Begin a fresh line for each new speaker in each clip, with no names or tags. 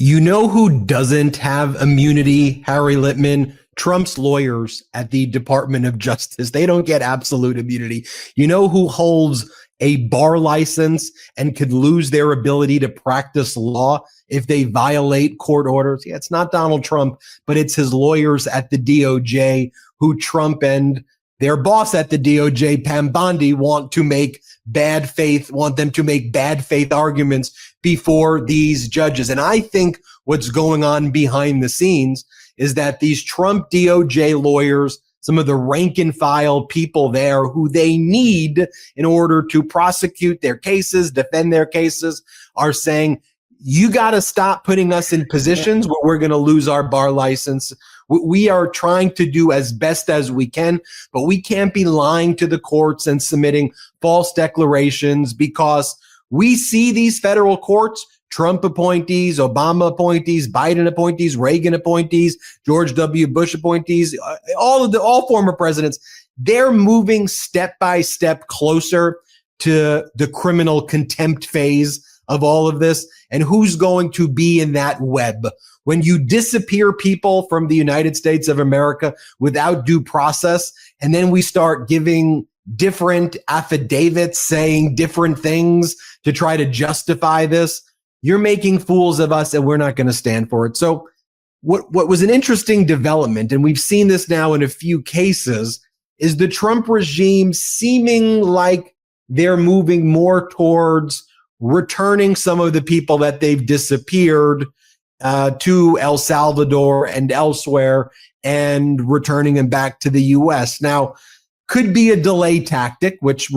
You know who doesn't have immunity, Harry Littman? Trump's lawyers at the Department of Justice. They don't get absolute immunity. You know who holds a bar license and could lose their ability to practice law if they violate court orders? Yeah, it's not Donald Trump, but it's his lawyers at the DOJ who Trump and their boss at the DOJ, Pam Bondi, want them to make bad faith arguments before these judges. And I think what's going on behind the scenes is that these Trump DOJ lawyers, some of the rank and file people there who they need in order to prosecute their cases, defend their cases, are saying, you got to stop putting us in positions where we're going to lose our bar license. We are trying to do as best as we can, but we can't be lying to the courts and submitting false declarations, because we see these federal courts, Trump appointees, Obama appointees, Biden appointees, Reagan appointees, George W. Bush appointees, all former presidents. They're moving step by step closer to the criminal contempt phase of all of this. And who's going to be in that web? When you disappear people from the United States of America without due process, and then we start giving different affidavits saying different things to try to justify this, you're making fools of us, and we're not going to stand for it. So what was an interesting development, and we've seen this now in a few cases, is the Trump regime seeming like they're moving more towards returning some of the people that they've disappeared to El Salvador and elsewhere, and returning them back to the U.S. Now, could be a delay tactic, which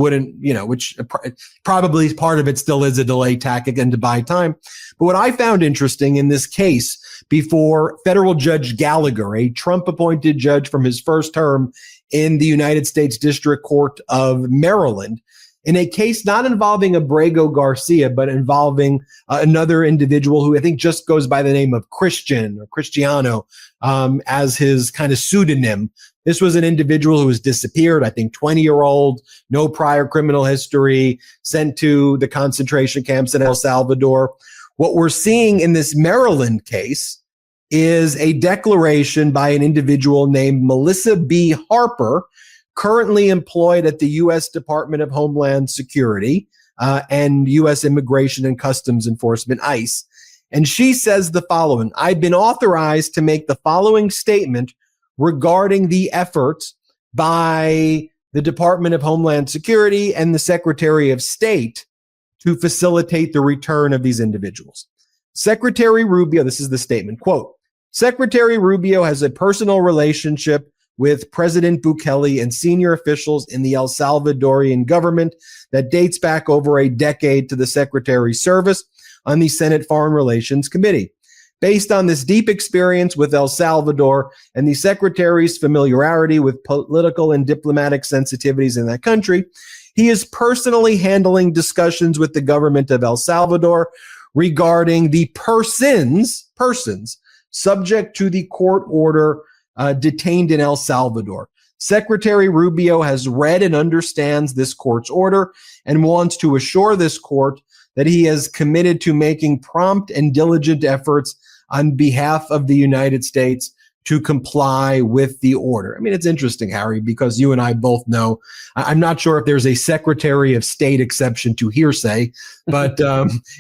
probably part of it still is a delay tactic and to buy time. But what I found interesting in this case before federal Judge Gallagher, a Trump-appointed judge from his first term in the United States District Court of Maryland, in a case not involving Abrego Garcia, but involving another individual who I think just goes by the name of Christian or Cristiano as his kind of pseudonym. This was an individual who was disappeared, I think 20-year-old, no prior criminal history, sent to the concentration camps in El Salvador. What we're seeing in this Maryland case is a declaration by an individual named Melissa B. Harper, currently employed at the U.S. Department of Homeland Security and U.S. Immigration and Customs Enforcement, ICE. And she says the following: I've been authorized to make the following statement regarding the efforts by the Department of Homeland Security and the Secretary of State to facilitate the return of these individuals. Secretary Rubio, this is the statement, quote, Secretary Rubio has a personal relationship with President Bukele and senior officials in the El Salvadorian government that dates back over a decade to the Secretary's service on the Senate Foreign Relations Committee. Based on this deep experience with El Salvador and the Secretary's familiarity with political and diplomatic sensitivities in that country, he is personally handling discussions with the government of El Salvador regarding the persons subject to the court order detained in El Salvador. Secretary Rubio has read and understands this court's order and wants to assure this court that he is committed to making prompt and diligent efforts on behalf of the United States to comply with the order. I mean, it's interesting, Harry, because you and I both know, I'm not sure if there's a Secretary of State exception to hearsay, but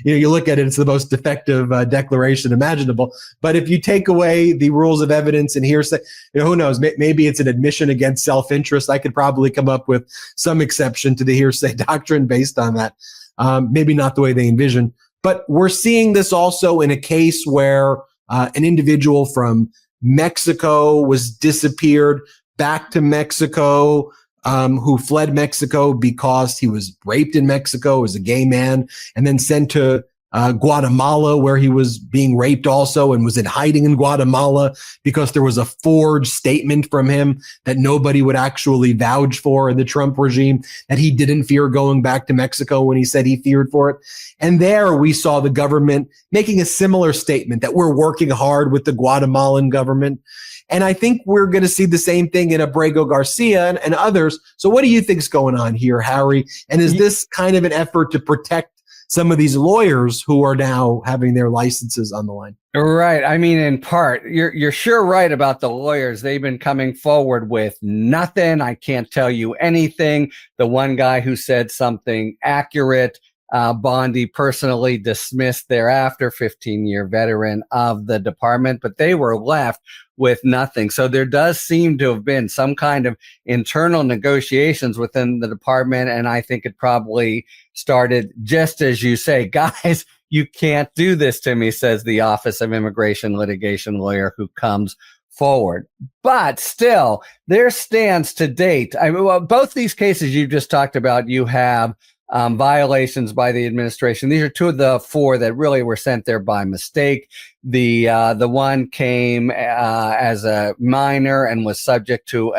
you look at it, it's the most defective declaration imaginable. But if you take away the rules of evidence and hearsay, who knows, maybe it's an admission against self-interest. I could probably come up with some exception to the hearsay doctrine based on that. Maybe not the way they envision. But we're seeing this also in a case where an individual from Mexico was disappeared back to Mexico, who fled Mexico because he was raped in Mexico as a gay man, and then sent to Guatemala, where he was being raped also and was in hiding in Guatemala because there was a forged statement from him that nobody would actually vouch for in the Trump regime, that he didn't fear going back to Mexico when he said he feared for it. And there we saw the government making a similar statement that we're working hard with the Guatemalan government. And I think we're going to see the same thing in Abrego Garcia and others. So what do you think's going on here, Harry? And is this kind of an effort to protect some of these lawyers who are now having their licenses on the line.
Right. I mean, in part, you're sure right about the lawyers. They've been coming forward with nothing. I can't tell you anything. The one guy who said something accurate, Bondi personally dismissed thereafter, 15-year veteran of the department, but they were left with nothing. So there does seem to have been some kind of internal negotiations within the department. And I think it probably started just as you say, guys, you can't do this to me, says the Office of Immigration Litigation lawyer who comes forward. But still, their stance to date, both these cases you just talked about, you have violations by the administration. These are two of the four that really were sent there by mistake. The one came as a minor and was subject to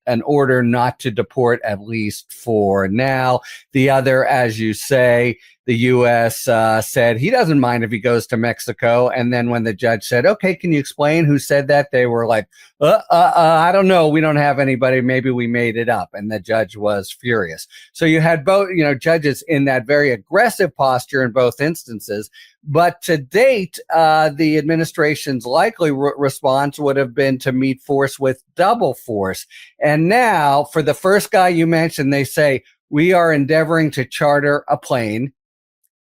an order not to deport, at least for now. The other, as you say, the U.S. said he doesn't mind if he goes to Mexico. And then when the judge said, okay, can you explain who said that? They were like, I don't know. We don't have anybody. Maybe we made it up. And the judge was furious. So you had both, judges in that very aggressive posture in both instances. But to date, the administration's likely response would have been to meet force with double force. And now, for the first guy you mentioned, they say, we are endeavoring to charter a plane.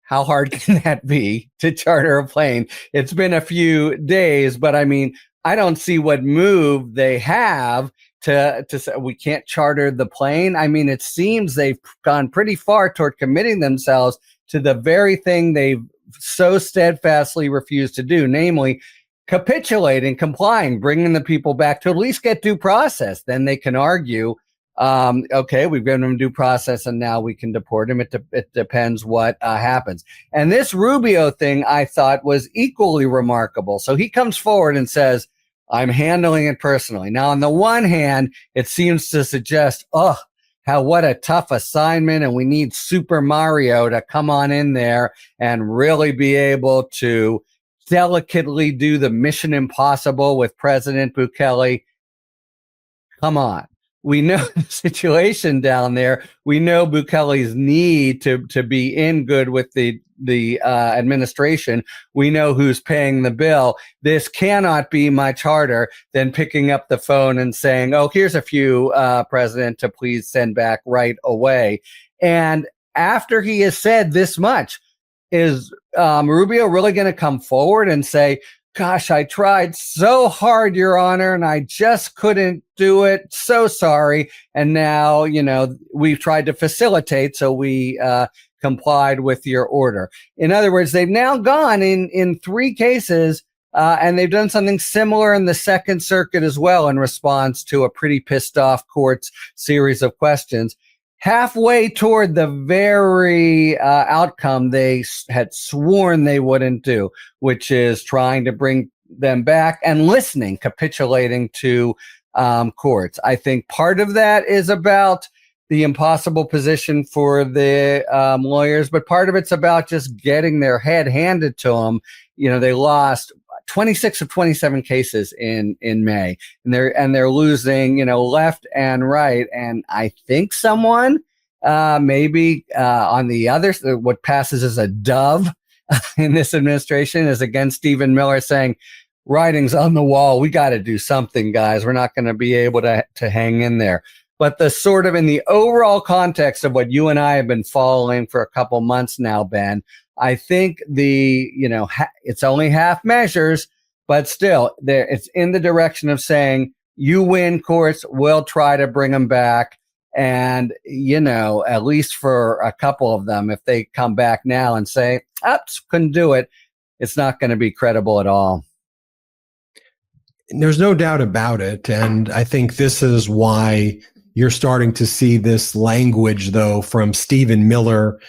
How hard can that be to charter a plane? It's been a few days, but I mean, I don't see what move they have to say we can't charter the plane. I mean, it seems they've gone pretty far toward committing themselves to the very thing they've so steadfastly refused to do, namely capitulating, complying, bringing the people back to at least get due process. Then they can argue, okay, we've given them due process and now we can deport him. It depends what happens. And this Rubio thing I thought was equally remarkable. So he comes forward and says, I'm handling it personally. Now, on the one hand, it seems to suggest, what a tough assignment, and we need Super Mario to come on in there and really be able to delicately do the mission impossible with President Bukele. Come on. We know the situation down there. We know Bukele's need to be in good with the administration. We know who's paying the bill. This cannot be much harder than picking up the phone and saying, oh, here's a few, President, to please send back right away. And after he has said this much, is Rubio really going to come forward and say, gosh, I tried so hard, Your Honor, and I just couldn't do it. So sorry. And now, we've tried to facilitate, so we complied with your order. In other words, they've now gone in three cases, and they've done something similar in the Second Circuit as well in response to a pretty pissed off court's series of questions. Halfway toward the very outcome they had sworn they wouldn't do, which is trying to bring them back and listening, capitulating to courts. I think part of that is about the impossible position for the lawyers, but part of it's about just getting their head handed to them. They lost 26 of 27 cases in May, and they're losing, left and right. And I think someone, maybe on the other, what passes as a dove in this administration is against Stephen Miller saying, writing's on the wall. We got to do something, guys. We're not going to be able to hang in there. But the sort of in the overall context of what you and I have been following for a couple months now, Ben, I think it's only half measures, but still it's in the direction of saying you win courts, we'll try to bring them back. And, at least for a couple of them, if they come back now and say, oops, couldn't do it, it's not going to be credible at all.
There's no doubt about it. And I think this is why you're starting to see this language, though, from Stephen Miller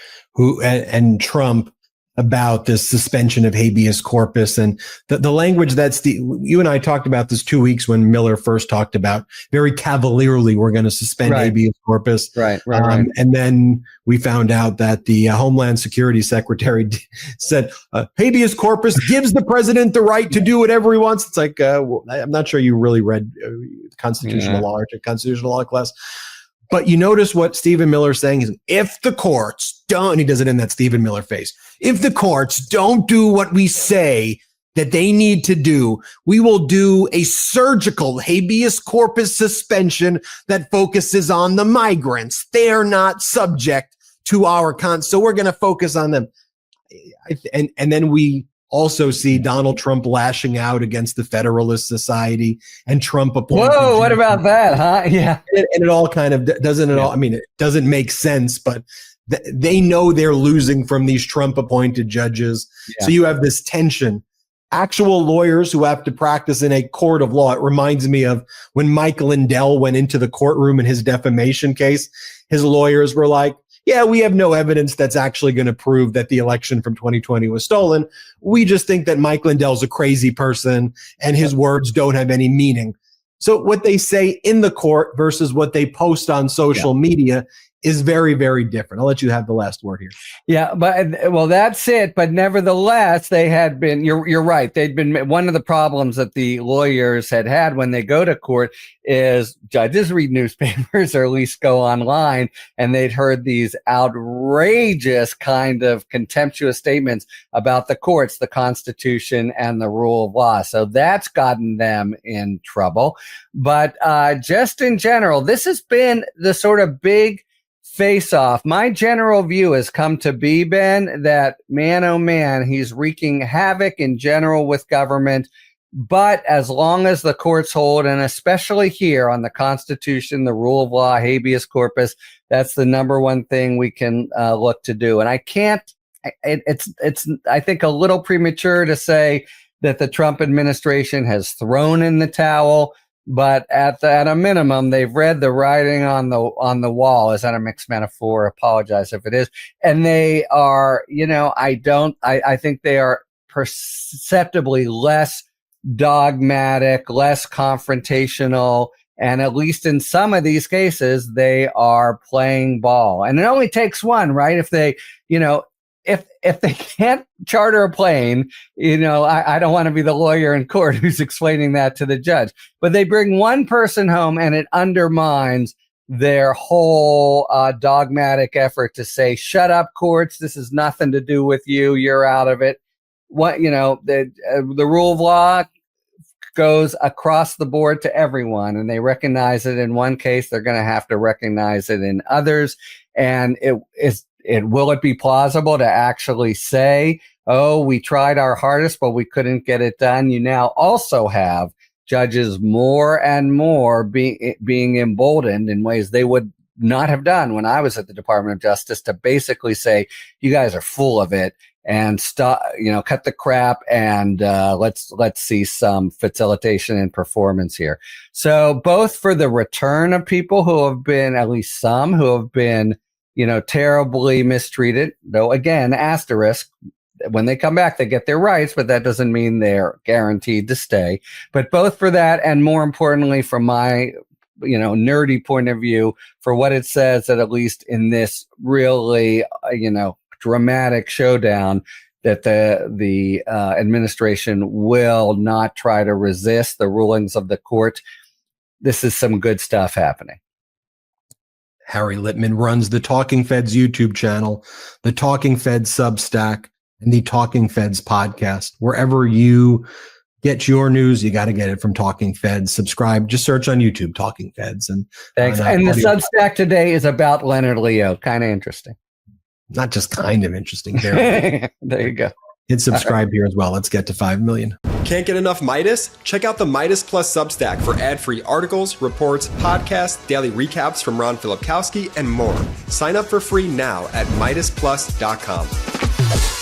and Trump about this suspension of habeas corpus, and the language that's you and I talked about this 2 weeks when Miller first talked about very cavalierly, we're going to suspend habeas corpus.
Right.
And then we found out that the Homeland Security Secretary said habeas corpus gives the president the right to do whatever he wants. It's like, I'm not sure you really read constitutional law or constitutional law class. But you notice what Stephen Miller's saying is, if the courts don't, and he does it in that Stephen Miller face, if the courts don't do what we say that they need to do, we will do a surgical habeas corpus suspension that focuses on the migrants. They are not subject to our so we're going to focus on them. And then we also see Donald Trump lashing out against the Federalist Society and Trump appointing.
Whoa, what about that, huh? Yeah.
And it all kind of doesn't it all, I mean, it doesn't make sense, but they know they're losing from these Trump appointed judges. Yeah. So you have this tension. Actual lawyers who have to practice in a court of law. It reminds me of when Mike Lindell went into the courtroom in his defamation case. His lawyers were like, yeah, we have no evidence that's actually going to prove that the election from 2020 was stolen. We just think that Mike Lindell's a crazy person and his words don't have any meaning. So what they say in the court versus what they post on social media is very, very different. I'll let you have the last word here.
Yeah, but well, that's it. But nevertheless, they had been, you're right. They'd been, one of the problems that the lawyers had when they go to court is judges read newspapers or at least go online, and they'd heard these outrageous kind of contemptuous statements about the courts, the Constitution, and the rule of law. So that's gotten them in trouble. But just in general, this has been the sort of big face off. My general view has come to be, Ben, that man, oh man, he's wreaking havoc in general with government. But as long as the courts hold, and especially here on the Constitution, the rule of law, habeas corpus, that's the number one thing we can look to do. And I can't, it's I think a little premature to say that the Trump administration has thrown in the towel. But at a minimum, they've read the writing on the wall. Is that a mixed metaphor? Apologize if it is. And they are, I think they are perceptibly less dogmatic, less confrontational. And at least in some of these cases, they are playing ball. And it only takes one, right? If they, if they can't charter a plane, I don't want to be the lawyer in court who's explaining that to the judge. But they bring one person home, and it undermines their whole dogmatic effort to say, "Shut up, courts! This has nothing to do with you. You're out of it." The rule of law goes across the board to everyone, and they recognize it in one case. They're going to have to recognize it in others, and will it be plausible to actually say, oh, we tried our hardest, but we couldn't get it done? You now also have judges more and more being emboldened in ways they would not have done when I was at the Department of Justice to basically say, you guys are full of it and stop, cut the crap and let's see some facilitation and performance here. So both for the return of people who have been, at least some who have been, terribly mistreated, though again, asterisk, when they come back, they get their rights, but that doesn't mean they're guaranteed to stay. But both for that, and more importantly, from my, nerdy point of view, for what it says that at least in this really, dramatic showdown, that the administration will not try to resist the rulings of the court. This is some good stuff happening.
Harry Litman runs the Talking Feds YouTube channel, the Talking Feds Substack, and the Talking Feds podcast. Wherever you get your news, you got to get it from Talking Feds. Subscribe. Just search on YouTube, Talking Feds. And
thanks. And the Substack today is about Leonard Leo. Kind of interesting.
Not just kind of interesting. There
you go.
Hit subscribe here as well. Let's get to 5 million.
Can't get enough Meidas? Check out the Meidas Plus Substack for ad-free articles, reports, podcasts, daily recaps from Ron Filipkowski, and more. Sign up for free now at MeidasPlus.com.